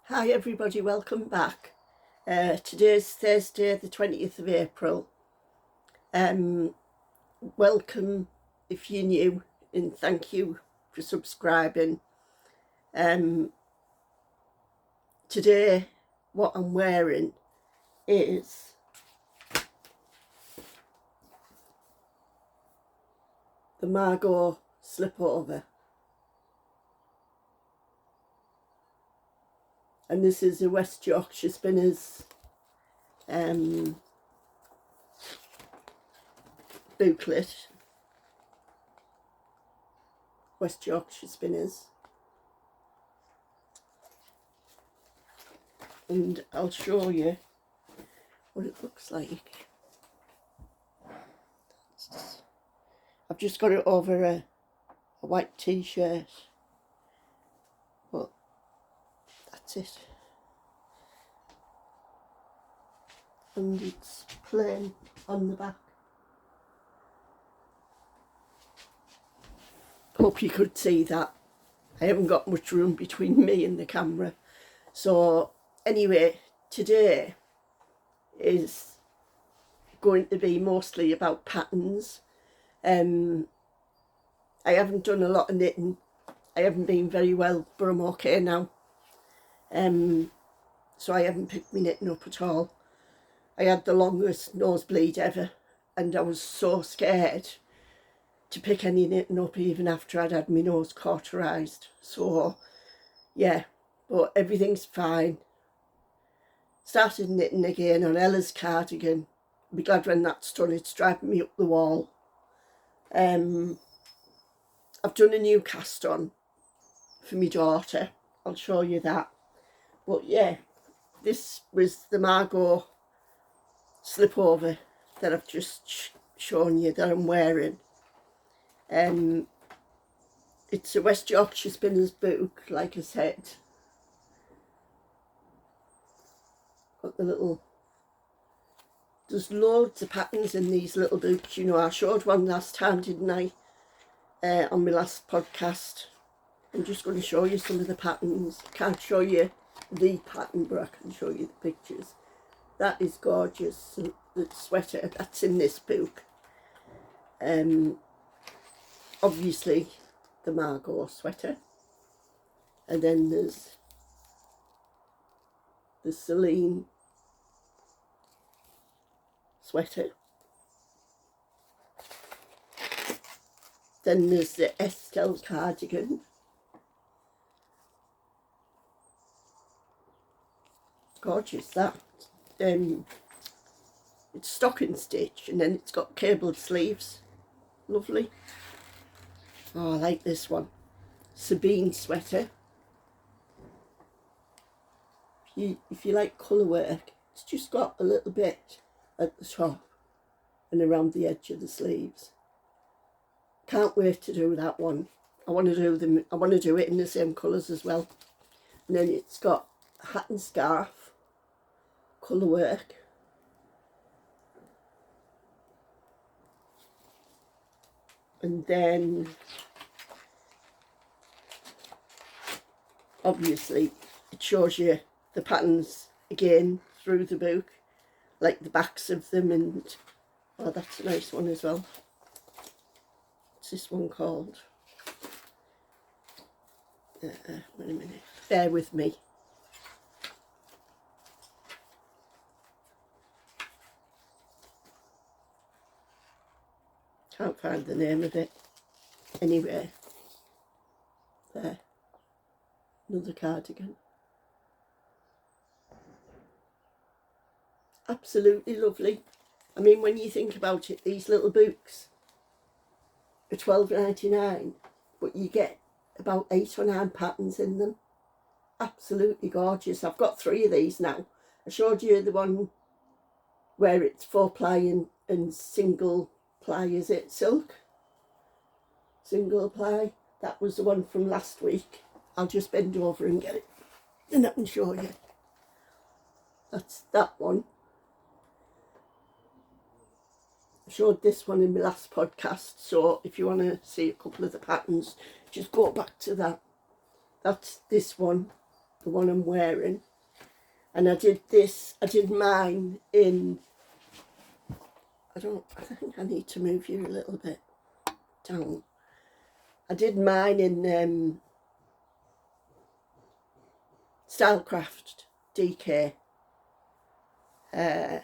Hi everybody, welcome back. Today's Thursday the 20th of April. Welcome if you're new and thank you for subscribing. Today what I'm wearing is the Margot slipover. And this is a West Yorkshire Spinners booklet. West Yorkshire Spinners. And I'll show you what it looks like. I've just got it over a white t-shirt, but that's it. And it's plain on the back. Hope you could see that. I haven't got much room between me and the camera. So anyway, today is going to be mostly about patterns. I haven't done a lot of knitting. I haven't been very well, but I'm okay now. So I haven't picked my knitting up at all. I had the longest nosebleed ever and I was so scared to pick any knitting up even after I'd had my nose cauterised. So yeah, but everything's fine. Started knitting again on Ella's cardigan. I'll be glad when that's done, it's driving me up the wall. I've done a new cast on for my daughter. I'll show you that. But yeah, this was the Margot slipover that I've just shown you that I'm wearing. It's a West Yorkshire Spinners book, like I said. Got the little, there's loads of patterns in these little books. You know, I showed one last time, didn't I, on my last podcast. I'm just going to show you some of the patterns. I can't show you the pattern, but I can show you the pictures. That is gorgeous. The sweater, that's in this book. Obviously the Margot sweater. And then there's the Celine sweater. Then there's the Estelle cardigan. Gorgeous that. It's stocking stitch and then it's got cabled sleeves. Lovely. Oh, I like this one. Sabine sweater. If you like colour work, it's just got a little bit at the top and around the edge of the sleeves. Can't wait to do that one. I want to do them. I want to do it in the same colours as well. And then it's got hat and scarf, colour work. And then obviously it shows you the patterns again through the book, like the backs of them, and oh, that's a nice one as well. What's this one called? Wait a minute, bear with me. Can't find the name of it. Anyway, there, another cardigan. Absolutely lovely. I mean, when you think about it, these little books are $12.99, but you get about 8 or 9 patterns in them. Absolutely gorgeous. I've got 3 of these now. I showed you the one where it's 4-ply and single ply, is it silk? Single ply. That was the one from last week. I'll just bend over and get it and I can show you. That's that one. I showed this one in my last podcast, so if you want to see a couple of the patterns, just go back to that. That's this one, the one I'm wearing. And I did mine in, I think I need to move you a little bit down. I did mine in Stylecraft DK. Can't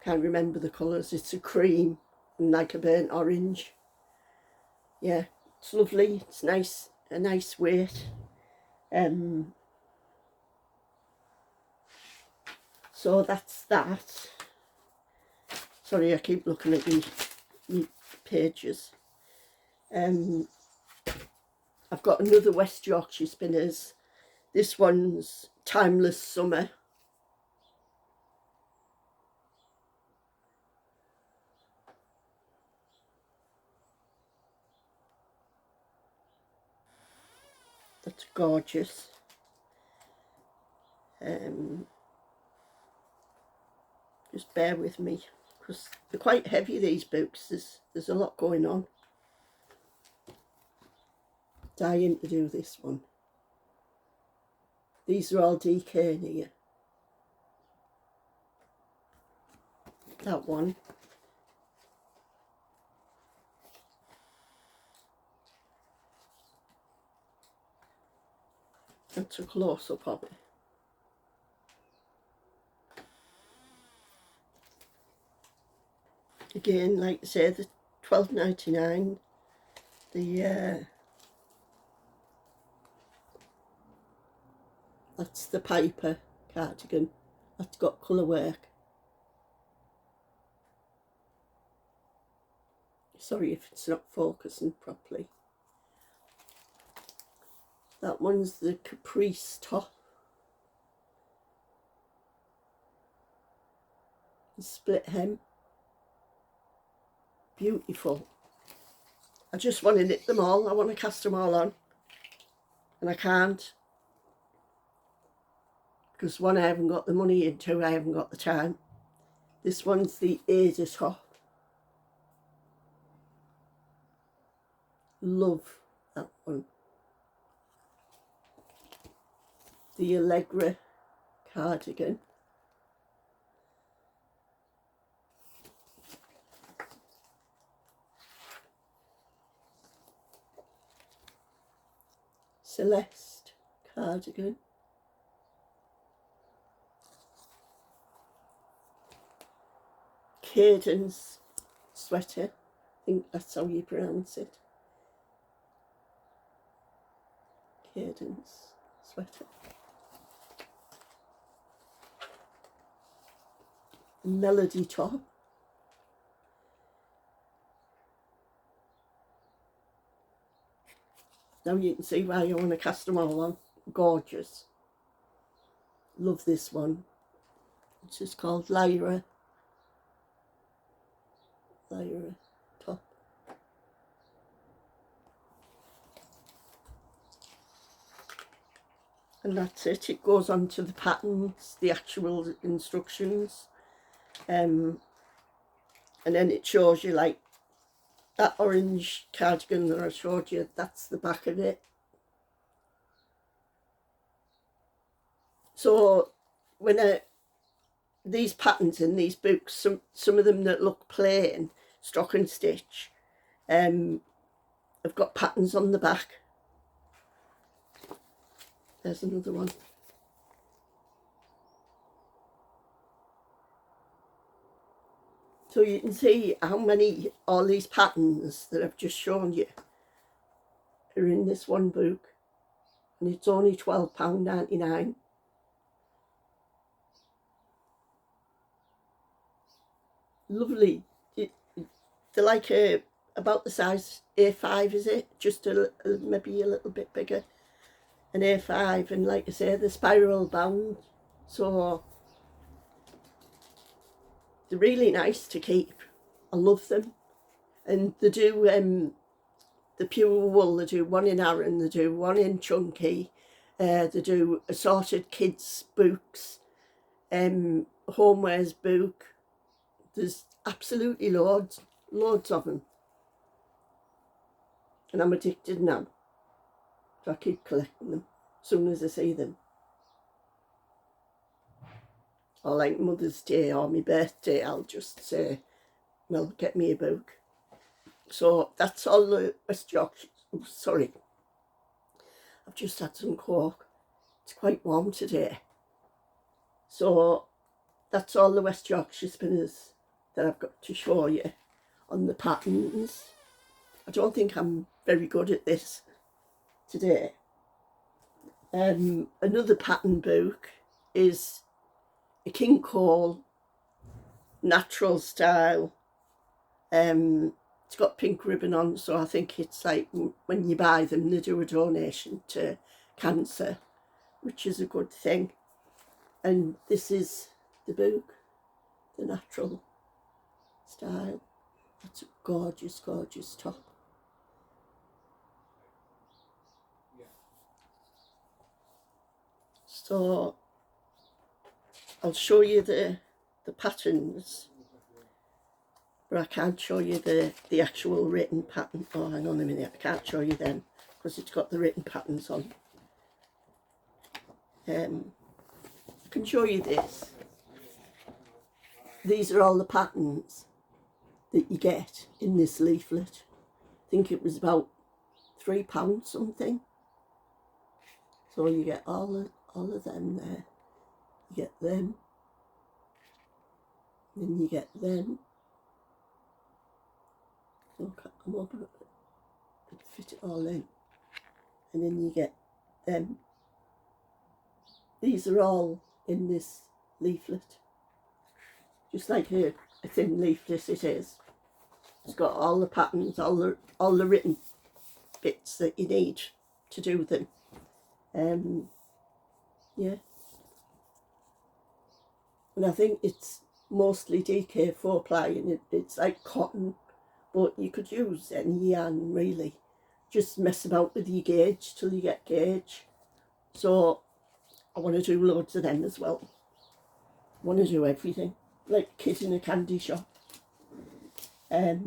remember the colours. It's a cream and like a burnt orange. Yeah, it's lovely. It's nice, a nice weight. So that's that. Sorry, I keep looking at the pages. I've got another West Yorkshire Spinners. This one's Timeless Summer. That's gorgeous. Just bear with me because they're quite heavy, these books. There's a lot going on. Dying to do this one. These are all DK here. That one. That's a close-up of it. Again, like I say, the £12.99. That's the Piper cardigan. That's got colour work. Sorry if it's not focusing properly. That one's the Caprice top. The split hem. Beautiful. I just want to knit them all. I want to cast them all on. And I can't. Because one, I haven't got the money, and two, I haven't got the time. This one's the Ada top. Love that one. The Allegra cardigan. Celeste cardigan. Cadence sweater. I think that's how you pronounce it. Cadence sweater. Melody top. Now you can see why you want to cast them all on. Gorgeous. Love this one. It's just called Lyra. Lyra top. And that's it. It goes on to the patterns, the actual instructions. And then it shows you, like, that orange cardigan that I showed you, that's the back of it. So when these patterns in these books, some of them that look plain, stock and stitch, have got patterns on the back. There's another one. So you can see how many, all these patterns that I've just shown you are in this one book. And it's only £12.99. Lovely. They're like about the size A5, is it? Just maybe a little bit bigger. An A5, and like I say, the spiral bound. So they're really nice to keep. I love them. And they do the pure wool, they do one in Aran, they do one in Chunky, they do assorted kids books, homewares book. There's absolutely loads of them. And I'm addicted now. So I keep collecting them as soon as I see them. or like Mother's Day or my birthday, I'll just say, well, get me a book. So that's all the West Yorkshire, oh, sorry, I've just had some Coke. It's quite warm today. So that's all the West Yorkshire Spinners that I've got to show you on the patterns. I don't think I'm very good at this today. Another pattern book is a King Cole natural style. It's got pink ribbon on, so I think it's like when you buy them they do a donation to cancer, which is a good thing. And this is the book, the natural style. That's a gorgeous, gorgeous top. So I'll show you the patterns, but I can't show you the actual written pattern. Oh, hang on a minute, I can't show you them because it's got the written patterns on. I can show you this. These are all the patterns that you get in this leaflet. I think it was about £3 something. So you get all of them there. You get them. Then you get them. Okay, I'm open up and fit it all in. And then you get them. These are all in this leaflet. Just like a thin leaflet it is. It's got all the patterns, all the written bits that you need to do them. Yeah. And I think it's mostly DK 4-ply, and it's like cotton, but you could use any yarn really. Just mess about with your gauge till you get gauge. So I want to do loads of them as well. I want to do everything, like a kid in a candy shop. I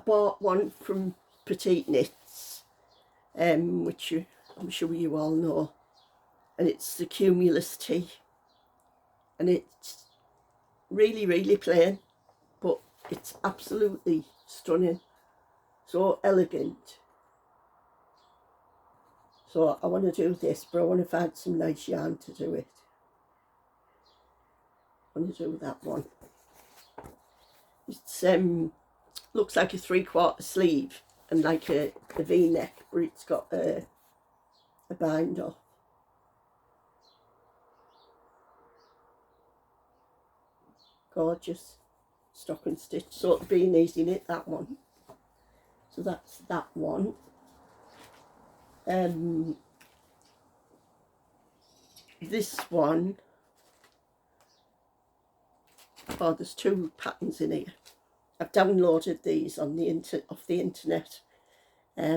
bought one from Petite Knits, which I'm sure you all know, and it's the Cumulus Tea, and it's really, really plain, but it's absolutely stunning, so elegant. So I want to do this, but I want to find some nice yarn to do it. I want to do that one. It's looks like a 3/4 sleeve and like a V-neck, but it's got a bind off. Gorgeous stocking stitch, sort of beanies in it, that one. So that's that one. This one, oh, there's 2 patterns in here. I've downloaded these on the off the internet. I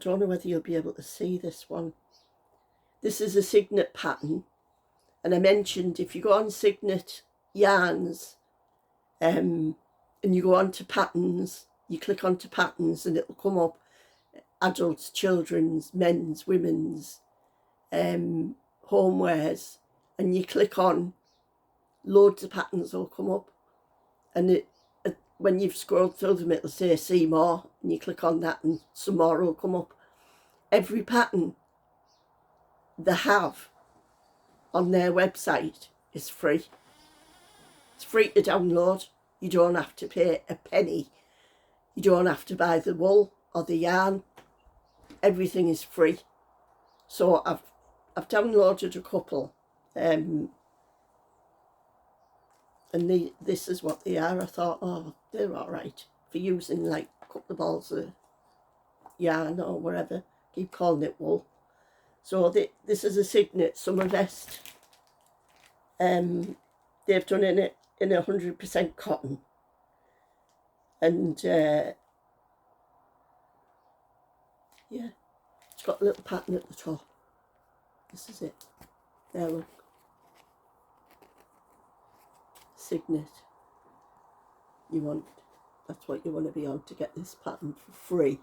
don't know whether you'll be able to see this one. This is a Signet pattern, and I mentioned if you go on Signet yarns, and you go on to patterns, you click onto patterns, and it'll come up adults, children's, men's, women's, homewares, and you click on, loads of patterns will come up, and when you've scrolled through them it'll say see more, and you click on that and some more will come up. Every pattern they have on their website is free. It's free to download. You don't have to pay a penny. You don't have to buy the wool or the yarn. Everything is free. So I've downloaded a couple, and this is what they are. I thought, oh, they're all right for using like a couple of balls of yarn or whatever. Keep calling it wool. So this is a Signet summer vest. They've done in 100% cotton, and yeah, it's got a little pattern at the top. This is it. There, look. Signet. That's what you want to be on to get this pattern for free.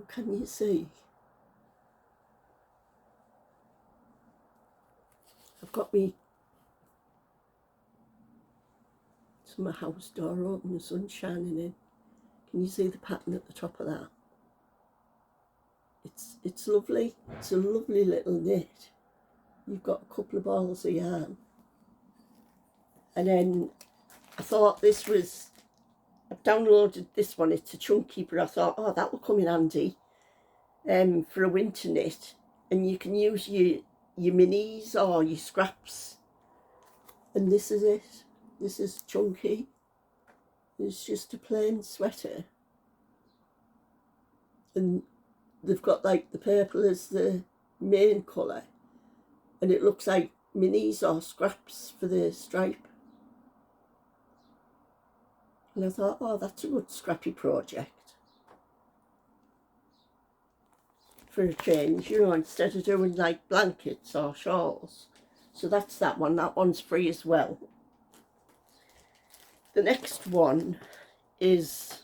Can you see? I've got me my house door open, the sun's shining in. Can you see the pattern at the top of that? It's lovely. It's a lovely little knit. You've got a couple of balls of yarn. And then I thought this was, I've downloaded this one, it's a chunky, but I thought, oh, that will come in handy for a winter knit. And you can use your minis or your scraps. And this is it. This is chunky. It's just a plain sweater. And they've got like the purple as the main colour. And it looks like minis or scraps for the stripe. And I thought, oh, that's a good scrappy project. For a change, you know, instead of doing like blankets or shawls. So that's that one. That one's free as well. The next one is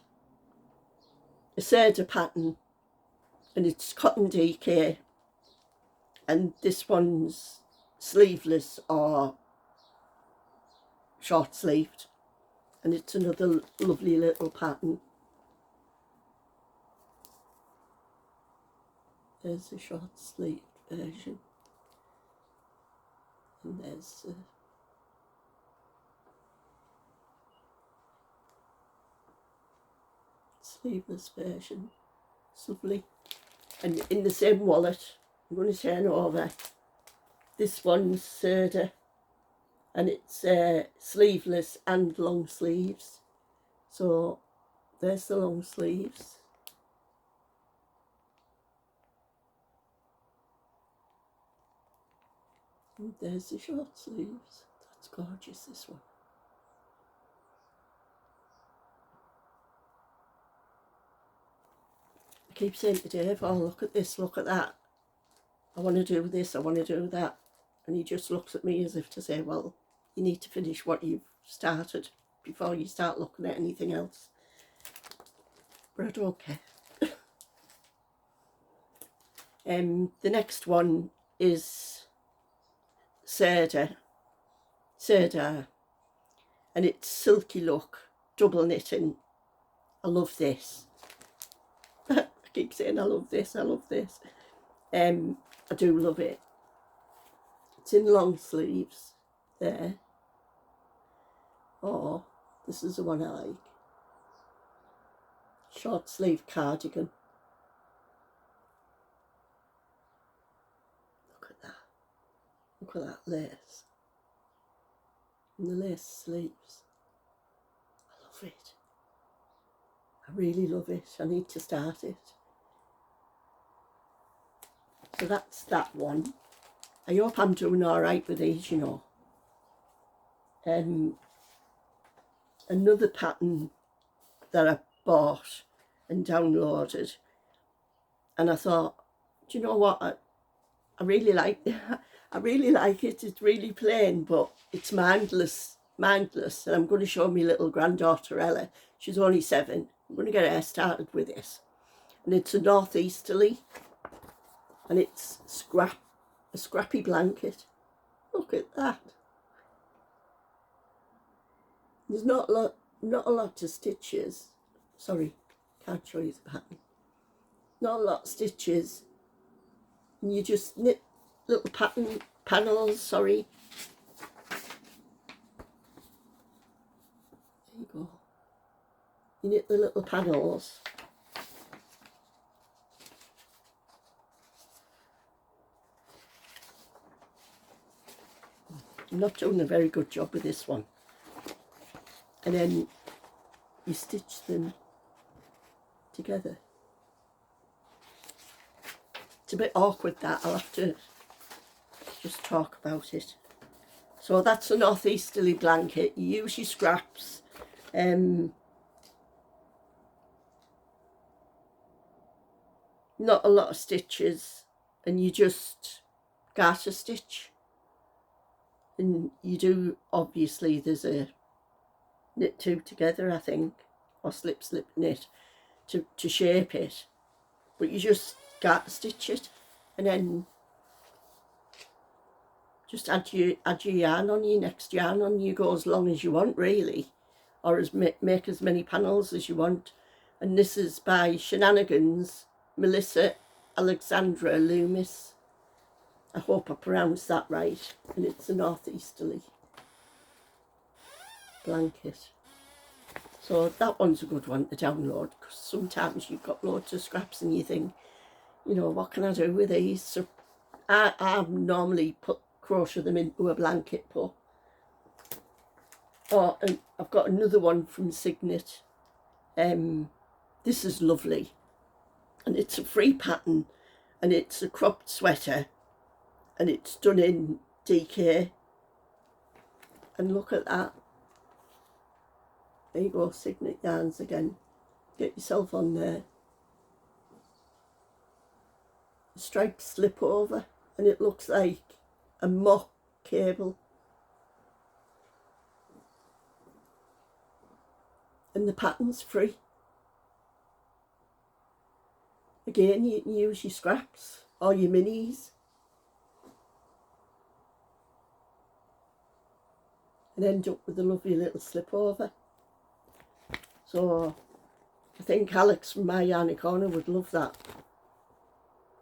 a serger pattern, and it's cotton DK, and this one's sleeveless or short sleeved, and it's another lovely little pattern. There's a short sleeved version, and there's a sleeveless version. It's lovely. And in the same wallet, I'm going to turn over. This one's serger, and it's sleeveless and long sleeves. So there's the long sleeves. And there's the short sleeves. That's gorgeous, this one. I keep saying to Dave, oh, look at this, look at that. I want to do this, I want to do that. And he just looks at me as if to say, well, you need to finish what you've started before you start looking at anything else. But I don't care. The next one is serger, and it's silky look, double knitting. I love this. I keep saying I love this, I love this. I do love it. It's in long sleeves there. Oh, this is the one I like. Short sleeve cardigan. Look at that. Look at that lace. And the lace sleeves. I love it. I really love it. I need to start it. So that's that one. I hope I'm doing all right with these, you know. Another pattern that I bought and downloaded, and I thought, do you know what? I really like I really like it. It's really plain, but it's mindless. And I'm going to show my little granddaughter Ella. She's only 7. I'm going to get her started with this. And it's a northeasterly, and it's a scrappy blanket. Look at that. There's not a lot of stitches. Sorry, can't show you the pattern. Not a lot of stitches. And you just knit little panels, sorry. There you go. You knit the little panels. I'm not doing a very good job with this one. And then you stitch them together. It's a bit awkward, that. I'll have to just talk about it. So that's a northeasterly blanket. You use your scraps. Not a lot of stitches, and you just garter stitch. And you do, obviously, there's a knit 2 together, I think, or slip knit to shape it, but you just garter stitch it, and then just add your yarn on, your next yarn on. You go as long as you want, really, or make as many panels as you want. And this is by Shenanigans, Melissa Alexandra Loomis. I hope I pronounced that right. And it's a northeasterly blanket. So that one's a good one to download, because sometimes you've got loads of scraps and you think, you know, what can I do with these? So I normally crochet them into a blanket, but and I've got another one from Signet. This is lovely, and it's a free pattern, and it's a cropped sweater, and it's done in DK. And look at that. There you go, Signet yarns again. Get yourself on there. The stripes slip over, and it looks like a mock cable. And the pattern's free. Again, you can use your scraps or your minis. And end up with a lovely little slip over. So I think Alex from My Yarny Corner would love that.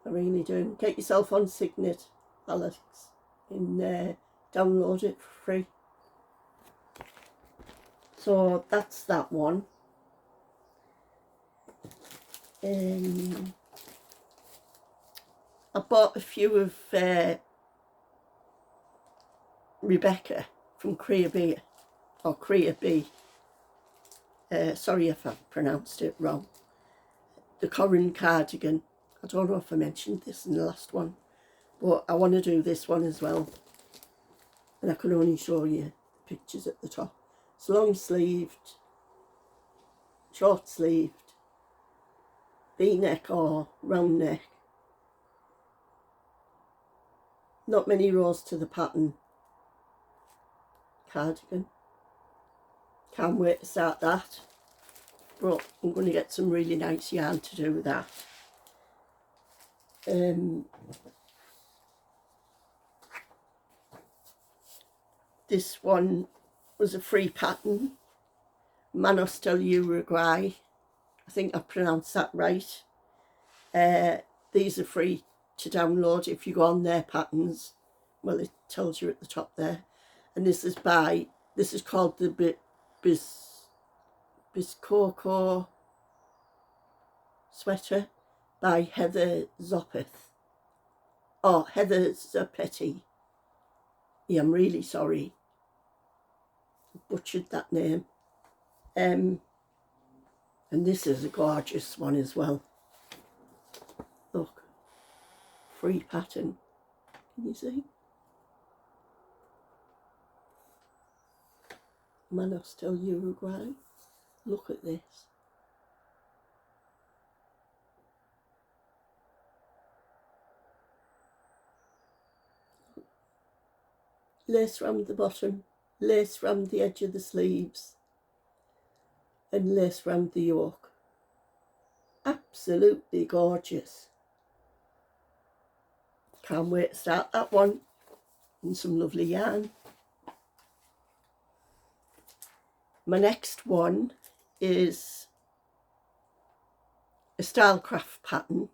I really do. Get yourself on Signet, Alex, and download it for free. So that's that one. I bought a few of Rebecca from Crea B, or Crea B. Sorry if I pronounced it wrong. The Corin cardigan. I don't know if I mentioned this in the last one, but I want to do this one as well. And I can only show you pictures at the top. It's long sleeved, short sleeved, V-neck or round neck. Not many rows to the pattern. Cardigan. Can't wait to start that. But I'm going to get some really nice yarn to do with that. This one was a free pattern. Manos del Uruguay. I think I pronounced that right. These are free to download if you go on their patterns. Well, it tells you at the top there. And this is called the Biscoco sweater by Heather Zopeth. Oh, Heather Zopetti. Yeah, I'm really sorry. I butchered that name. And this is a gorgeous one as well. Look, free pattern. Can you see? Manos del Uruguay. Look at this. Lace round the bottom, lace round the edge of the sleeves, and lace round the yoke. Absolutely gorgeous. Can't wait to start that one. And some lovely yarn. My next one is a Stylecraft pattern.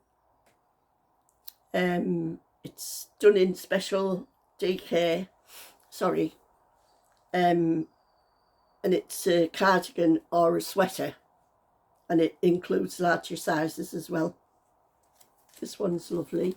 It's done in special DK. Sorry. And it's a cardigan or a sweater. And it includes larger sizes as well. This one's lovely.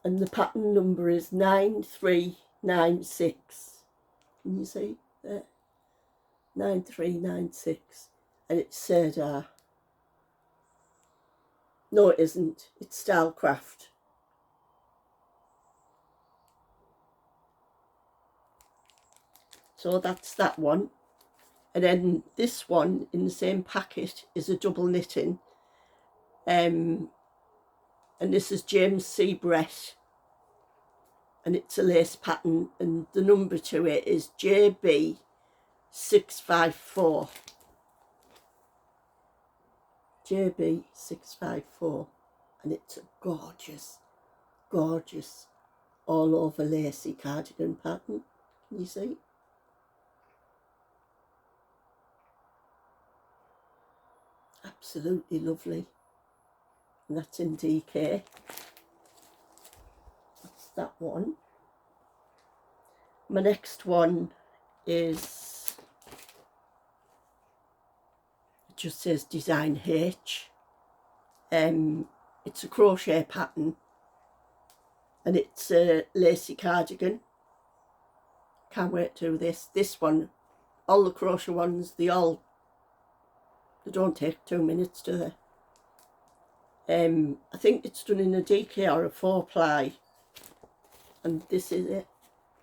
And the pattern number is 9396. Can you see there? 9396. And it's Cedar. No, it isn't. It's Stylecraft. So that's that one. And then this one in the same packet is a double knitting. and this is James C. Brett, and it's a lace pattern, and the number to it is JB654. JB654, and it's a gorgeous, gorgeous all over lacy cardigan pattern. Can you see? Absolutely lovely. And that's in DK. That's that one. My next one is, it just says Design H. It's a crochet pattern, and it's a lacy cardigan. Can't wait to do this. This one, all the crochet ones, they don't take 2 minutes, do they? I think it's done in a DK or a 4-ply, and this is it,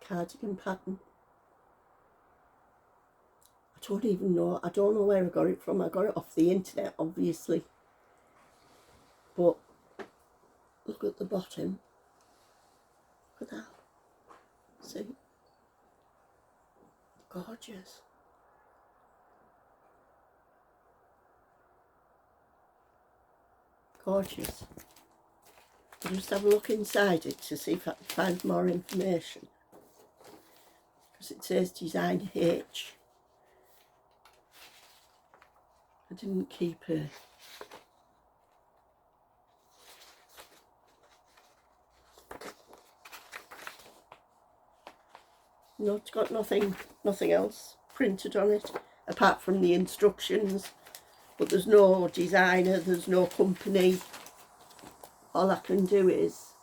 cardigan pattern. I don't even know, I don't know where I got it from. I got it off the internet, obviously, but look at the bottom, look at that, see, gorgeous. Gorgeous. I'll just have a look inside it to see if I can find more information, because it says Design H. I didn't keep a no, it's got nothing else printed on it apart from the instructions. But there's no designer, there's no company. All I can do is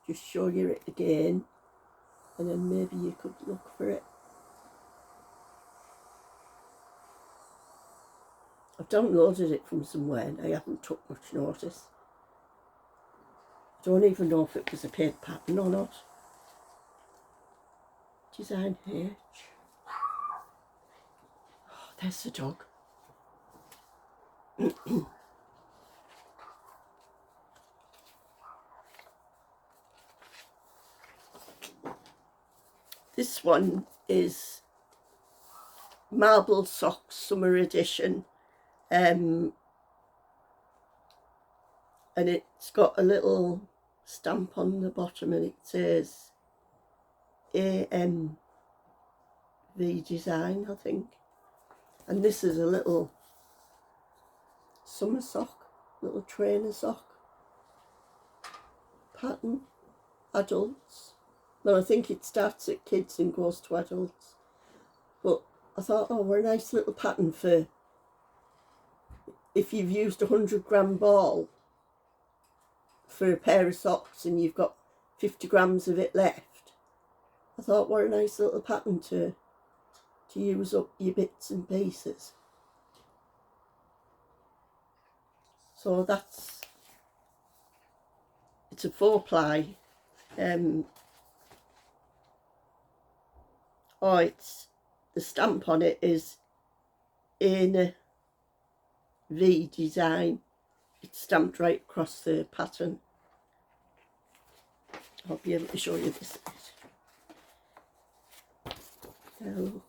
just show you it again, and then maybe you could look for it. I've downloaded it from somewhere and I haven't took much notice. I don't even know if it was a paid pattern or not. Design H. Oh, there's the dog. This one is Marble Socks Summer Edition, and it's got a little stamp on the bottom, and it says AMV Design, I think. And this is a little summer sock, little trainer sock pattern, adults. Well, I think it starts at kids and goes to adults. But I thought, oh, what a nice little pattern for if you've used a 100-gram ball for a pair of socks and you've got 50 grams of it left. I thought, what a nice little pattern to use up your bits and pieces. So it's a 4-ply. It's the stamp on it is in V Design. It's stamped right across the pattern. I'll be able to show you this bit. There, look.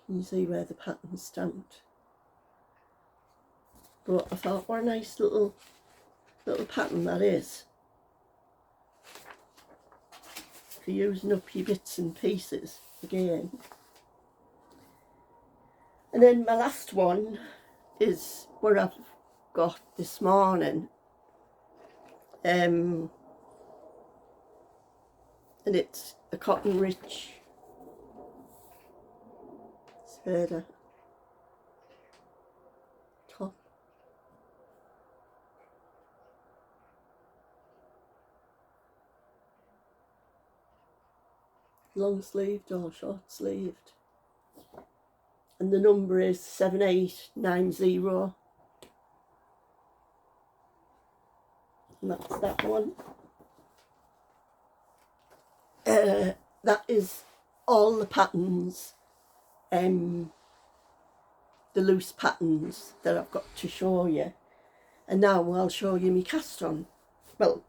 Can you see where the pattern's stamped? But I thought, what a nice little pattern that is, for using up your bits and pieces again. And then my last one is what I've got this morning, and it's a cotton rich sweater top. Long sleeved or short sleeved, and the number is 7890, and that's that one. That is all the patterns that the loose patterns that I've got to show you. And now I'll show you my cast on. Well,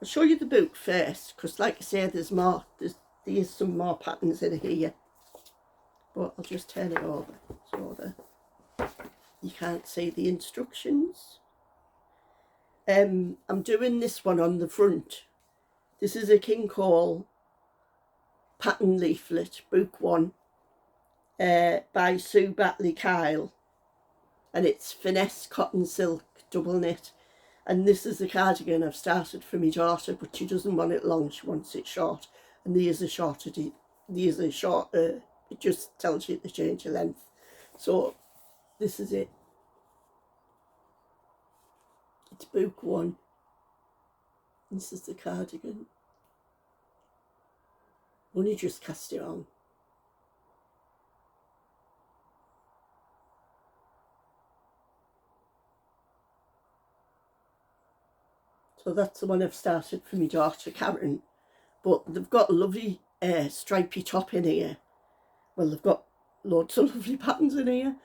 I'll show you the book first, because like I say, there's some more patterns in here. But I'll just turn it over so that you can't see the instructions. I'm doing this one on the front. This is a King Cole pattern leaflet, book 1, by Sue Batley Kyle, and it's finesse cotton silk double knit. And this is the cardigan I've started for my daughter, but she doesn't want it long, she wants it short. And these are shorter, it just tells you to change the length. So this is it. It's book 1. This is the cardigan. Only just cast it on. So that's the one I've started for my daughter Karen. But they've got a lovely stripy top in here. Well, they've got loads of lovely patterns in here.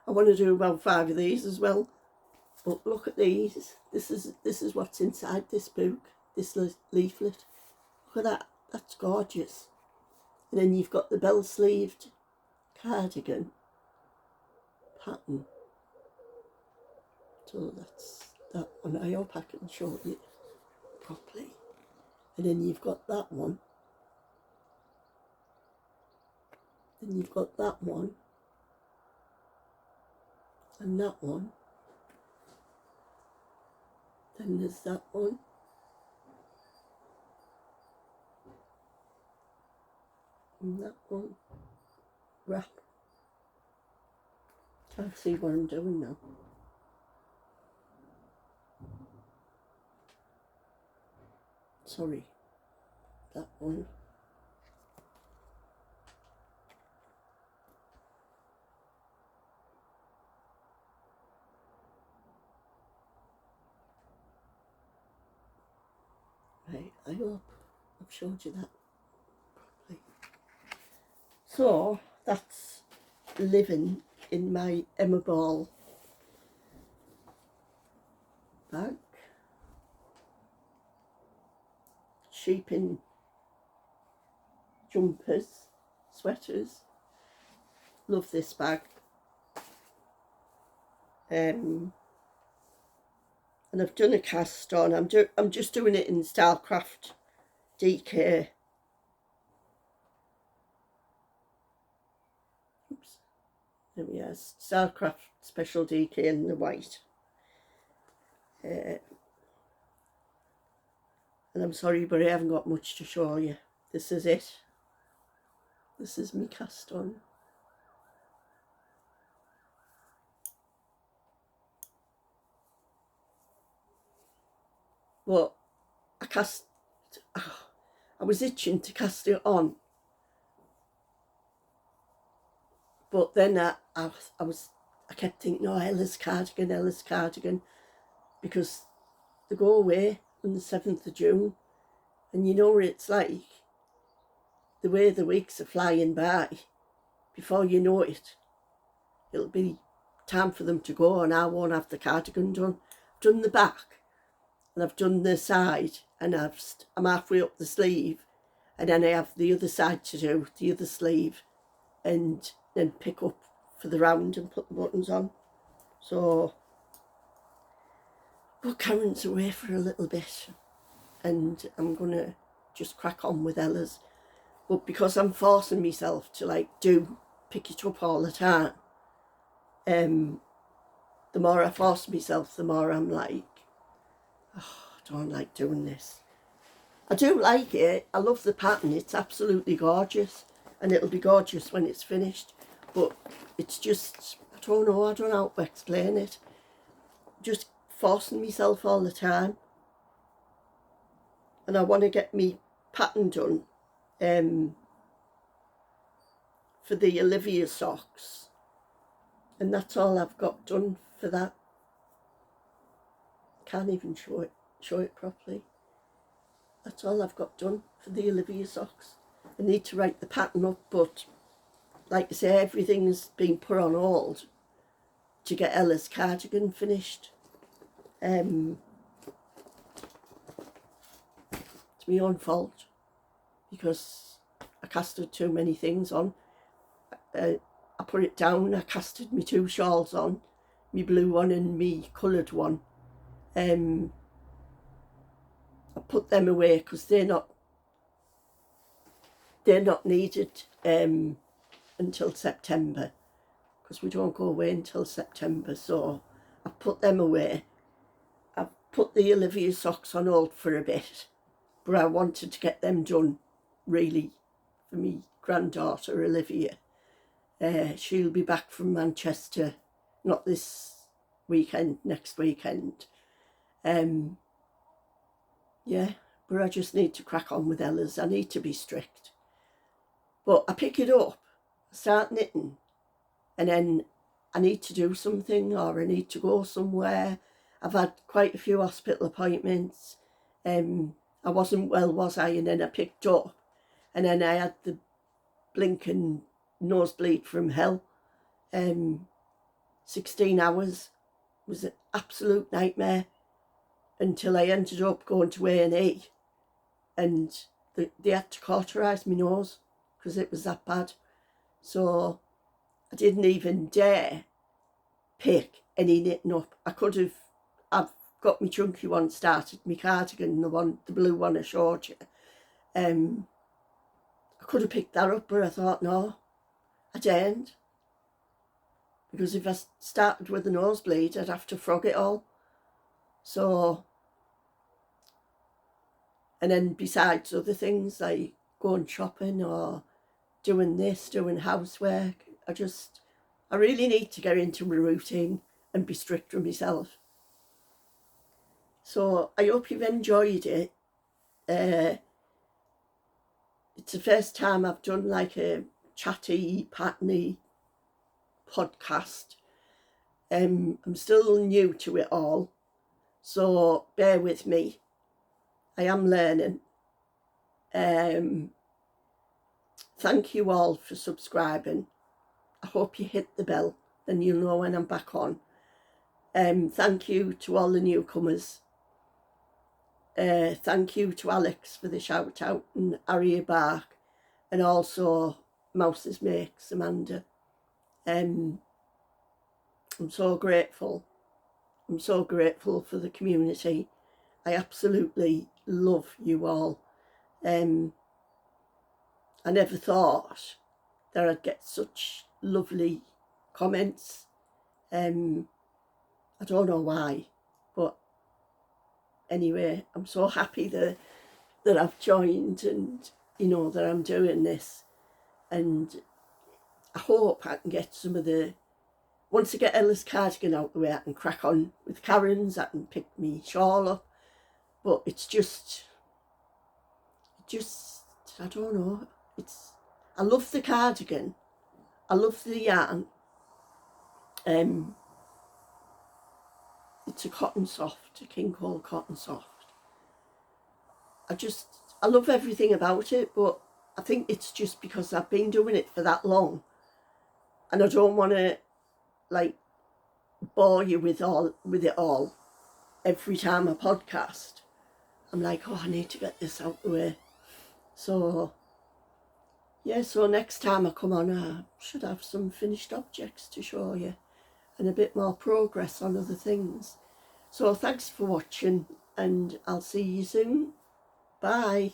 I want to do about 5 of these as well. But look at these. This is what's inside this book, this leaflet. Look at that. That's gorgeous. And then you've got the bell-sleeved cardigan pattern. So that's that one. I hope I can show you properly. And then you've got that one. Then you've got that one. And that one. Then there's that one. And that one. Wrap. Can't see what I'm doing now. Sorry. That one. Right, I hope I've showed you that properly. So that's living in my Emma Ball bag. Sheeping jumpers, sweaters. Love this bag. And I've done a cast on. I'm just doing it in Stylecraft DK. Oops. There we are. Stylecraft Special DK in the white. And I'm sorry, but I haven't got much to show you. This is it. This is me cast on. But I was itching to cast it on. But then I kept thinking, oh, Ella's cardigan, because they go away on the 7th of June. And you know what it's like, the way the weeks are flying by, before you know it, it'll be time for them to go and I won't have the cardigan done. I've done the back and I've done the side and I'm halfway up the sleeve, and then I have the other side to do, the other sleeve, and then pick up for the round and put the buttons on. So, but Karen's away for a little bit and I'm going to just crack on with Ella's. But because I'm forcing myself to pick it up all the time, the more I force myself, the more I'm like, oh, I don't like doing this. I do like it. I love the pattern. It's absolutely gorgeous. And it'll be gorgeous when it's finished. But it's just, I don't know how to explain it. Just forcing myself all the time. And I want to get me pattern done for the Olivia socks. And that's all I've got done for that. Can't even show it properly. That's all I've got done for the Olivia socks. I need to write the pattern up, but like I say, everything's been put on hold to get Ella's cardigan finished. It's my own fault because I casted too many things on. I put it down, I casted me 2 shawls on, me blue one and me coloured one. I put them away because they're not needed until September, because we don't go away until September. So I've put them away. I've put the Olivia socks on hold for a bit, but I wanted to get them done really for me granddaughter Olivia. She'll be back from Manchester, not this weekend, next weekend. Yeah, but I just need to crack on with Ella's. I need to be strict. But I pick it up, start knitting, and then I need to do something, or I need to go somewhere. I've had quite a few hospital appointments. I wasn't well, was I? And then I picked up, and then I had the blinking nosebleed from hell. 16 hours was an absolute nightmare until I ended up going to A&E, and they had to cauterise my nose because it was that bad. So I didn't even dare pick any knitting up. I've got my chunky one started, my cardigan, the blue one I showed you. I could have picked that up, but I thought, no, I daren't. Because if I started with a nosebleed, I'd have to frog it all. So, and then besides other things like going shopping or doing this, doing housework, I really need to get into my routine and be strict with myself. So I hope you've enjoyed it. It's the first time I've done like a chatty, patterny podcast. I'm still new to it all, so bear with me. I am learning. Thank you all for subscribing. I hope you hit the bell, then you'll know when I'm back on. Thank you to all the newcomers. Thank you to Alex for the shout out, and Harry Bark, and also Mouse's Makes, Amanda. I'm so grateful. I'm so grateful for the community. I absolutely love you all. I never thought that I'd get such lovely comments. I don't know why, but anyway, I'm so happy that I've joined, and you know that I'm doing this, and I hope I can get some of the, once I get Ella's cardigan out the way, I can crack on with Karen's, I can pick me shawl up, but it's just, I don't know, I love the cardigan, I love the yarn. It's a cotton soft, a King Cole cotton soft. I love everything about it, but I think it's just because I've been doing it for that long, and I don't want to like bore you with it all every time I podcast. I'm like, oh, I need to get this out the way. So yeah, so next time I come on, I should have some finished objects to show you and a bit more progress on other things. So thanks for watching, and I'll see you soon. Bye.